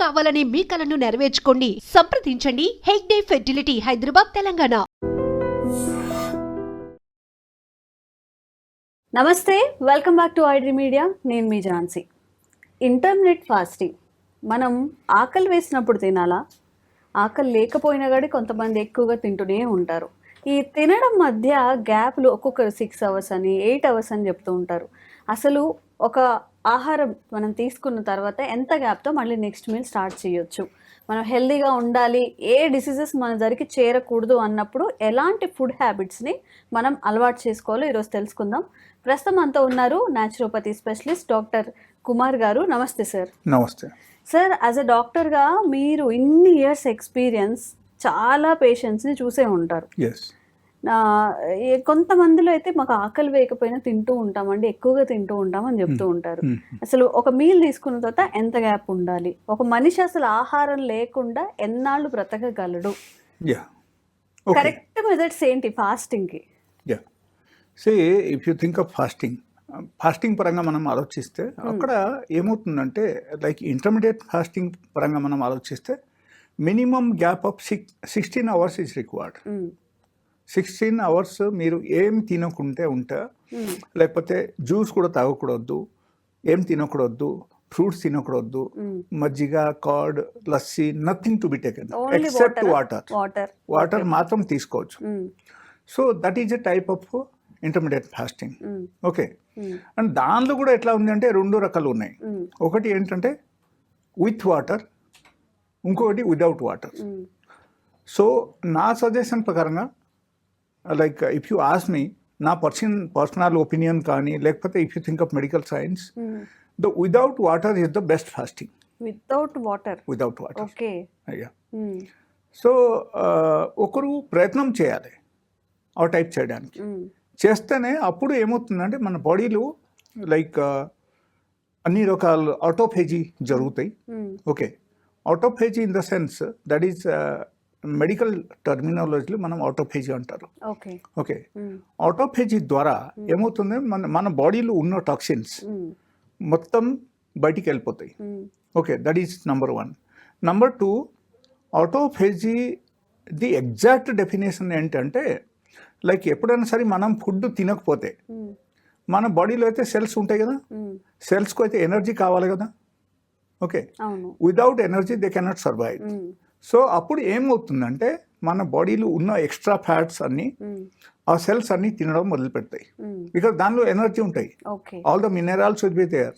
కావాలనే మీ కలను నెరవేర్చుకోండి. సంప్రదించండి హెగ్డే ఫెర్టిలిటీ, హైదరాబాద్, తెలంగాణ. నమస్తే, welcome back to iDream media. నేను మీ ఝాన్సీ. ఇంటర్మిటెంట్ ఫాస్టింగ్ మనం ఆకలి వేసినప్పుడు తినాలా? ఆకలి లేకపోయినా కానీ కొంతమంది ఎక్కువగా తింటూనే ఉంటారు. ఈ తినడం మధ్య గ్యాప్లు ఒక్కొక్కరు 6 అవర్స్ అని 8 అవర్స్ అని చెప్తూ ఉంటారు. అసలు ఒక ఆహారం మనం తీసుకున్న తర్వాత ఎంత గ్యాప్తో మళ్ళీ నెక్స్ట్ మీల్ స్టార్ట్ చేయొచ్చు? మనం హెల్దీగా ఉండాలి, ఏ డిసీజెస్ మన దగ్గరికి చేరకూడదు అన్నప్పుడు ఎలాంటి ఫుడ్ హ్యాబిట్స్ని మనం అలవాటు చేసుకోవాలో ఈరోజు తెలుసుకుందాం. ప్రస్తుతం అంతా ఉన్నారు న్యాచురోపతి స్పెషలిస్ట్ డాక్టర్ కుమార్ గారు. నమస్తే సార్. నమస్తే సార్. యాజ్ ఎ డాక్టర్గా మీరు ఇన్ని ఇయర్స్ ఎక్స్పీరియన్స్, చాలా పేషెంట్స్ని చూసే ఉంటారు. ఎస్. కొంతమందిలో అయితే మాకు ఆకలి వేయకపోయినా తింటూ ఉంటామండి, ఎక్కువగా తింటూ ఉంటామని చెప్తూ ఉంటారు. అసలు ఒక మీల్ తీసుకున్న తర్వాత ఎంత గ్యాప్ ఉండాలి? ఒక మనిషి అసలు ఆహారం లేకుండా ఎన్నాళ్ళు బ్రతకగలడు? కరెక్ట్ మెథడ్స్ ఏంటి ఫాస్టింగ్కి? Say if you think of fasting పరంగా మనం ఆలోచిస్తే అక్కడ ఏమవుతుందంటే, లైక్ ఇంటర్మీడియట్ ఫాస్టింగ్ పరంగా మనం ఆలోచిస్తే minimum gap of 16 hours is required. 16 hours మీరు ఏం తినకుంటే ఉంటే, లేకపోతే జ్యూస్ కూడా తాగకూడదు, ఏం తినకూడదు, ఫ్రూట్స్ తినకూడదు, మజ్జిగ, curd, lassi, nothing to be taken except water మాత్రం తీసుకోవచ్చు. So that is a type of intermediate fasting. Okay. And దానిలో కూడా ఎట్లా ఉంది అంటే 2 రకాలు ఉన్నాయి. ఒకటి ఏంటంటే విత్ వాటర్, ఇంకొకటి విదౌట్ వాటర్. సో నా సజెషన్ ప్రకారంగా, like if you ask me, నా పర్సనల్ ఒపీనియన్ కానీ, లేకపోతే if you think of medical science, the without water is the best fasting. Without water. Okay. So ఒకరు ప్రయత్నం చేయాలి ఆ టైప్ చేయడానికి. చేస్తేనే అప్పుడు ఏమవుతుందంటే మన బాడీలో లైక్ అన్ని రకాల ఆటోఫేజీ జరుగుతాయి. Okay. Autophagy in the sense that is medical టర్మినాలజీలో మనం ఆటోఫేజీ అంటారు. ఓకే. ఆటోఫేజీ ద్వారా ఏమవుతుంది, మన బాడీలో ఉన్న టాక్సిన్స్ మొత్తం బయటికి వెళ్ళిపోతాయి. Okay. That is number 1. Number 2, autophagy the exact definition ఏంటంటే, లైక్ ఎప్పుడైనా సరే మనం ఫుడ్ తినకపోతే మన బాడీలో అయితే సెల్స్ ఉంటాయి కదా, సెల్స్కి అయితే ఎనర్జీ కావాలి కదా. Okay. Without energy they cannot survive. So అప్పుడు ఏమవుతుందంటే మన బాడీలో ఉన్న ఎక్స్ట్రా ఫ్యాట్స్ అన్ని ఆ సెల్స్ అన్ని తినడం మొదలు పెడతాయి. బికాస్ దానిలో ఎనర్జీ ఉంటాయి. All the minerals will be there.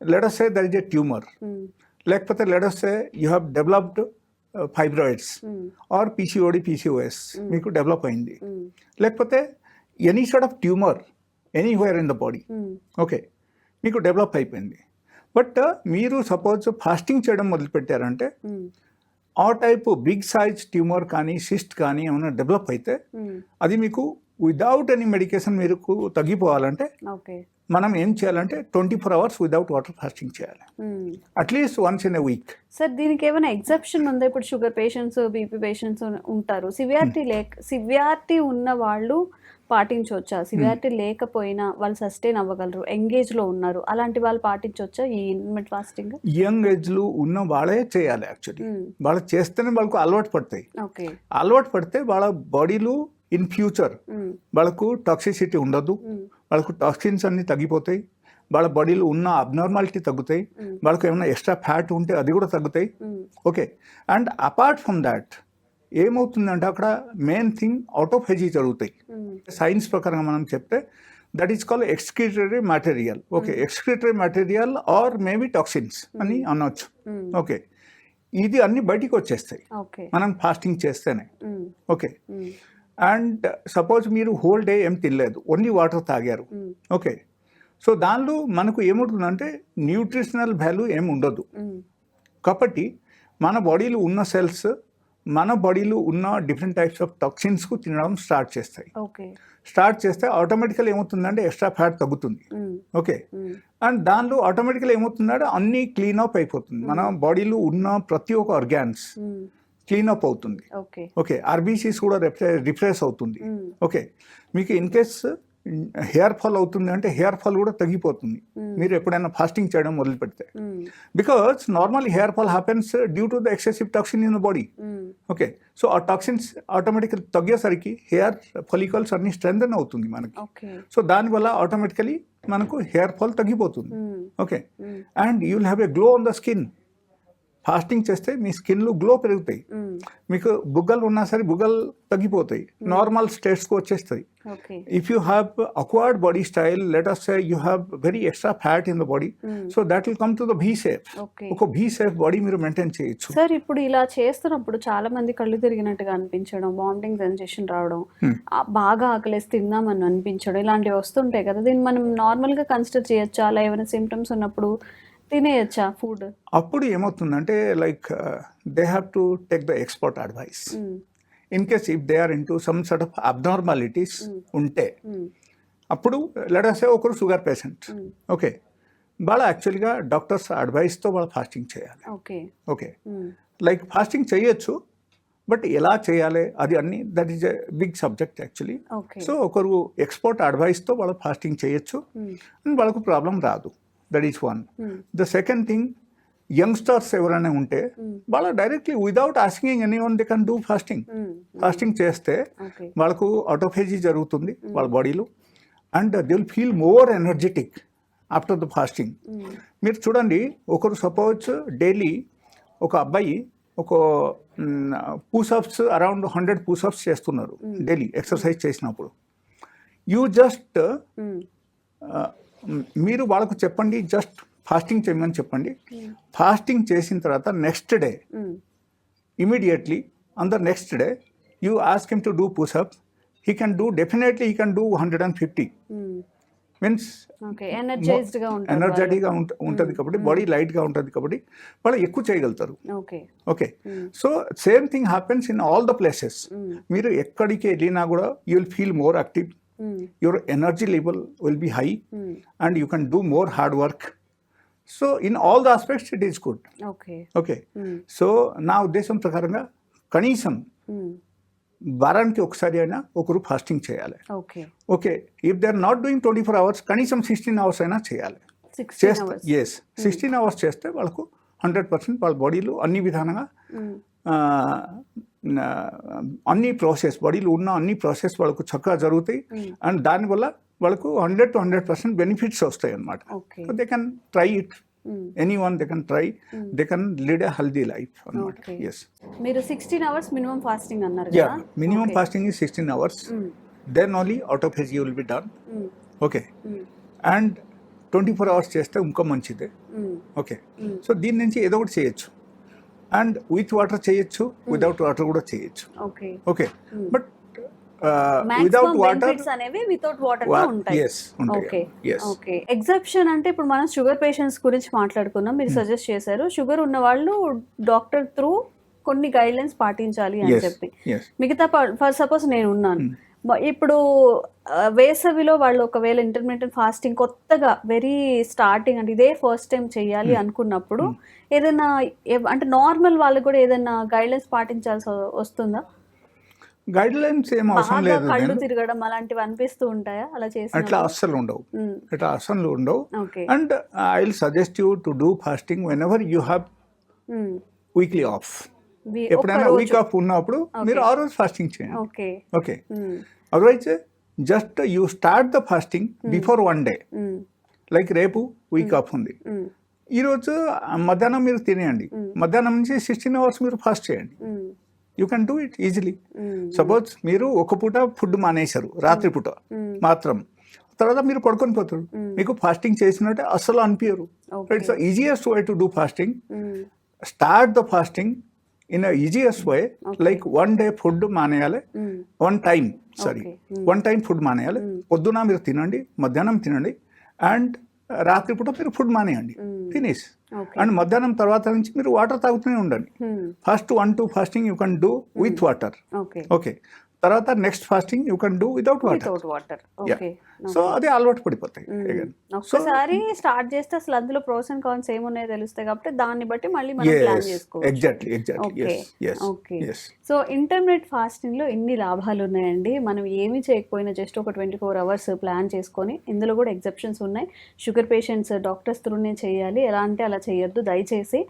Let us say there is a tumor, లేకపోతే let us say you have developed fibroids or PCOD, PCOS మీకు డెవలప్ అయింది, లేకపోతే any sort of tumour anywhere in the body. Okay. మీకు develop అయిపోయింది. But మీరు suppose fasting చేయడం మొదలు పెట్టారంటే ఆ టైప్ బిగ్ సైజ్ ట్యూమర్ కానీ సిస్ట్ కానీ ఏమైనా డెవలప్ అయితే అది మీకు విదౌట్ ఎనీ మెడికేషన్ మీరు తగ్గిపోవాలంటే మనం ఏం చేయాలంటే 24 అవర్స్ విదౌట్ వాటర్ ఫాస్టింగ్ చేయాలి, at least once in a week. Sir, దీనికి ఏమైనా ఎగ్జెప్షన్ ఉందా? ఇప్పుడు షుగర్ పేషెంట్స్, బీపీ పేషెంట్స్ ఉంటారు. సివియారిటీ ఉన్న వాళ్ళు పాటించవచ్చా? సివియారిటీ లేకపోయినా వాళ్ళు సస్టైన్ అవ్వగలరు, ఎంగేజ్లో ఉన్నారు, అలాంటి వాళ్ళు పాటించవచ్చా ఈ ఇంటర్మిటెంట్ ఫాస్టింగ్? యంగ్ ఏజ్లో ఉన్న వాళ్ళే చేయాలి. యాక్చువల్లీ వాళ్ళు చేస్తేనే వాళ్ళకు అలవాటు పడతాయి. అలవాటు పడితే వాళ్ళ బాడీలో ఇన్ ఫ్యూచర్ వాళ్ళకు టాక్సిసిటీ ఉండదు, వాళ్ళకు టాక్సిన్స్ అన్ని తగ్గిపోతాయి, వాళ్ళ బాడీలో ఉన్న అబ్నార్మాలిటీ తగ్గుతాయి, వాళ్ళకు ఏమైనా ఎక్స్ట్రా ఫ్యాట్ ఉంటే అది కూడా తగ్గుతాయి. Okay. And apart from that ఏమవుతుందంటే అక్కడ మెయిన్ థింగ్ ఆటోఫేజీ జరుగుతాయి. సైన్స్ ప్రకారంగా మనం చెప్తే that is called excretory material. Okay. Excretory material or maybe toxins అని అనొచ్చు. ఓకే. ఇది అన్ని బయటికి వచ్చేస్తాయి మనం ఫాస్టింగ్ చేస్తేనే. ఓకే. అండ్ సపోజ్ మీరు హోల్ డే ఏం తినలేదు, ఓన్లీ వాటర్ తాగారు. ఓకే. సో దానిలో మనకు ఏముంటుందంటే న్యూట్రిషనల్ వాల్యూ ఏమి ఉండదు. కాబట్టి మన బాడీలో ఉన్న సెల్స్ మన బాడీలో ఉన్న డిఫరెంట్ టైప్స్ ఆఫ్ టాక్సిన్స్కు తినడం స్టార్ట్ చేస్తాయి. స్టార్ట్ చేస్తే ఆటోమేటికల్ ఏమవుతుందంటే ఎక్స్ట్రా ఫ్యాట్ తగ్గుతుంది. ఓకే. అండ్ దానిలో ఆటోమేటికల్ ఏమవుతుందంటే అన్నీ క్లీన్ అప్ అయిపోతుంది. మన బాడీలో ఉన్న ప్రతి ఒక్క ఆర్గాన్స్ క్లీన్ అప్ అవుతుంది. ఓకే. ఆర్బీసీస్ కూడా రిఫ్రెష్ అవుతుంది. ఓకే. మీకు ఇన్ కేస్ హెయిర్ ఫాల్ అవుతుంది అంటే హెయిర్ ఫాల్ కూడా తగ్గిపోతుంది మీరు ఎప్పుడైనా ఫాస్టింగ్ చేయడం మొదలు పెడితే. Because normally hair fall happens due to the excessive toxin in the body. Okay, so ఆ టాక్సిన్స్ ఆటోమేటిక్గా తగ్గేసరికి హెయిర్ ఫాలికల్స్ అన్ని స్ట్రెంథన్ అవుతుంది మనకి. సో దానివల్ల ఆటోమేటికలీ మనకు హెయిర్ ఫాల్ తగ్గిపోతుంది. Okay, and you will have a glow on the skin. Fasting చేస్తే మీ స్కిన్లో గ్లో పెరుగుతాయి. మీకు బుగ్గలు ఉన్నా సరే బుగ్గలు తగ్గిపోతాయి, నార్మల్ స్టేట్స్కి వచ్చేస్తాయి. If you have awkward body style, let us say you have very extra fat in the body, so that will come to the V shape. ఒక V shape బాడీ మీరు మెయింటైన్ చేయొచ్చు. సార్ ఇప్పుడు ఇలా చేస్తున్నప్పుడు చాలా మంది కళ్ళు తిరిగినట్టుగా అనిపించడం, వామిటింగ్ సెన్సేషన్ రావడం, బాగా ఆకలేసి తిందామని అనిపించడం, ఇలాంటివి వస్తుంటాయి కదా, దీన్ని మనం నార్మల్గా కన్సిడర్ చేయొచ్చా? అలా ఏమైనా సిమ్టమ్స్ ఉన్నప్పుడు తినేయచ్చా ఫుడ్? అప్పుడు ఏమవుతుందంటే like they have to take the expert advice. In case if they are into some sort of abnormalities ఉంటే అప్పుడు లెట్ us say ఒకరు షుగర్ పేషెంట్. ఓకే, వాళ్ళ యాక్చువల్గా డాక్టర్స్ అడ్వైస్తో వాళ్ళు ఫాస్టింగ్ చేయాలి. ఓకే, లైక్ ఫాస్టింగ్ చేయొచ్చు, బట్ ఎలా చేయాలి అది అన్ని that is a big subject actually. So ఒకరు ఎక్స్పర్ట్ అడ్వైస్తో వాళ్ళు ఫాస్టింగ్ చేయొచ్చు, వాళ్ళకు ప్రాబ్లం రాదు. That is one. The second thing, youngsters ఎవరైనా ఉంటే వాళ్ళ directly without asking any one they can do fasting. Fasting చేస్తే వాళ్ళకు ఆటోఫేజీ జరుగుతుంది వాళ్ళ బాడీలో, and they will feel more energetic after the fasting. మీరు చూడండి, ఒకరు సపోజ్ డైలీ ఒక అబ్బాయి ఒక పుషప్స్ అరౌండ్ 100 పుషప్స్ చేస్తున్నారు డైలీ ఎక్సర్సైజ్ చేసినప్పుడు. యూ జస్ట్ మీరు వాళ్ళకు చెప్పండి, జస్ట్ ఫాస్టింగ్ చేయమని చెప్పండి. ఫాస్టింగ్ చేసిన తర్వాత next day immediately on the next day you ask him to do pushups. He can do, definitely he can do 150. Means ఎనర్జెటిక్గా ఉంటుంది కాబట్టి, బాడీ లైట్గా ఉంటుంది కాబట్టి వాళ్ళు ఎక్కువ చేయగలుగుతారు. Okay, so same thing happens in all the places. మీరు ఎక్కడికి వెళ్ళినా కూడా you will feel more active, your energy level will be high, and you can do more hard work. So in all the aspects it is good. Okay, so నా ఉద్దేశం ప్రకారంగా కనీసం వారానికి ఒకసారి అయినా ఒకరు ఫాస్టింగ్ చేయాలి. Okay, if they are not doing 24 hours, కనీసం 16 hours అయినా చేయాలి. చేస్తే 16 hours చేస్తే వాళ్ళకు 100% వాళ్ళ బాడీలో అన్ని విధానంగా అన్ని ప్రాసెస్, బాడీలో ఉన్న అన్ని ప్రాసెస్ వాళ్ళకు చక్కగా జరుగుతాయి, అండ్ దానివల్ల వాళ్ళకు 100 to 100% బెనిఫిట్స్ వస్తాయి అన్నమాట. They can try it, anyone they can try, they can lead a healthy life అన్నమాట. ఎస్, మీరు 16 hours మినిమం ఫాస్టింగ్ అన్నారు కదా? Minimum fasting is 16 hours, then only autophagy will be done. Okay, and 24 hours చేస్తే ఇంకా మంచిదే. Okay, so దీని నుంచి ఏదో ఒకటి చేయొచ్చు, అండ్ విత్ వాటర్ చేయొచ్చు, వితౌట్ వాటర్ కూడా చేయొచ్చు. ఓకే, బట్ వితౌట్ వాటర్ అనేవి వితౌట్ వాటర్ గా ఉంటాయి. ఓకే, ఎగ్జెప్షన్ అంటే ఇప్పుడు మనం షుగర్ పేషెంట్స్ గురించి మాట్లాడుకున్నాం. మీరు సజెస్ట్ చేశారు షుగర్ ఉన్న వాళ్ళు డాక్టర్ త్రూ కొన్ని గైడ్ లైన్స్ పాటించాలి అని చెప్పి. మిగతా ఫర్ సపోజ్ నేను ఉన్నాను, ఇప్పుడు వేసవిలో వాళ్ళు ఒకవేళ ఇంటర్మీడియట్ ఫాస్టింగ్ కొత్తగా వెరీ స్టార్టింగ్ అంటే ఇదే ఫస్ట్ టైం చేయాలి అనుకున్నప్పుడు ఏదైనా అంటే నార్మల్ వాళ్ళకి కూడా ఏదైనా గైడ్ లైన్స్ పాటించాల్సి వస్తుందా? గైడ్ లైన్స్ ఏం అవసరం లేదు. కళ్ళు తిరగడం అలాంటివి అనిపిస్తూ ఉంటాయా అలా చేసి? అట్లా అస్సలు ఉండవు, and I will suggest you to do fasting when ever you have weekly off. ఎప్పుడైనా వీక్ ఆఫ్ ఉన్నప్పుడు మీరు ఆ రోజు ఫాస్టింగ్ చేయండి. Okay, otherwise just you start the fasting before 1 day. Like రేపు వీక్ ఆఫ్ ఉంది, ఈరోజు మధ్యాహ్నం మీరు తినేయండి, మధ్యాహ్నం నుంచి 16 hours మీరు ఫాస్ట్ చేయండి. You can do it easily. Suppose మీరు ఒక పూట ఫుడ్ మానేశారు, రాత్రి పూట మాత్రం, తర్వాత మీరు పడుకొని పోతారు, మీకు ఫాస్టింగ్ చేసినట్టే అస్సలు అనిపించరు. It's the easiest way to do fasting. Start the fasting in a easiest way, like 1 day food మానేయాలి, 1 time ఫుడ్ మానేయాలి. పొద్దున మీరు తినండి, మధ్యాహ్నం తినండి, అండ్ రాత్రిపూట మీరు ఫుడ్ మానేయండి, ఫినిష్. అండ్ మధ్యాహ్నం తర్వాత నుంచి మీరు వాటర్ తాగుతూనే ఉండండి. First 1-2 fasting you can do with water. Okay, తర్వాత next fasting you can do without water. Without water. Okay. So అది అలవాటు పడిపోతాయి again. ఒక్కసారి స్టార్ట్ చేస్తే అసలు అందులో ప్రోస్ అండ్ కాన్స్ ఏమున్నాయో తెలుస్తాయి కాబట్టి దాన్ని బట్టి మళ్ళీ మనం ప్లాన్ చేసుకోవచ్చు. Exactly okay. yes okay. yes. So intermediate fasting లో ఇన్ని లాభాలు ఉన్నాయండి. మనం ఏమీ చేయకపోయినా జస్ట్ ఒక 24 అవర్స్ ప్లాన్ చేసుకొని, ఇందులో కూడా ఎగ్జెప్షన్స్ ఉన్నాయి. షుగర్ పేషెంట్స్ డాక్టర్స్ త్రూనే చేయాలి, ఎలా అంటే అలా చేయొద్దు దయచేసి.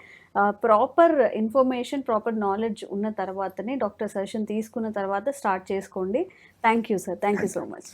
ప్రాపర్ ఇన్ఫర్మేషన్, ప్రాపర్ నాలెడ్జ్ ఉన్న తర్వాతనే డాక్టర్ సజెషన్ తీసుకున్న తర్వాత స్టార్ట్ చేసుకోండి. Thank you sir, thank you so much.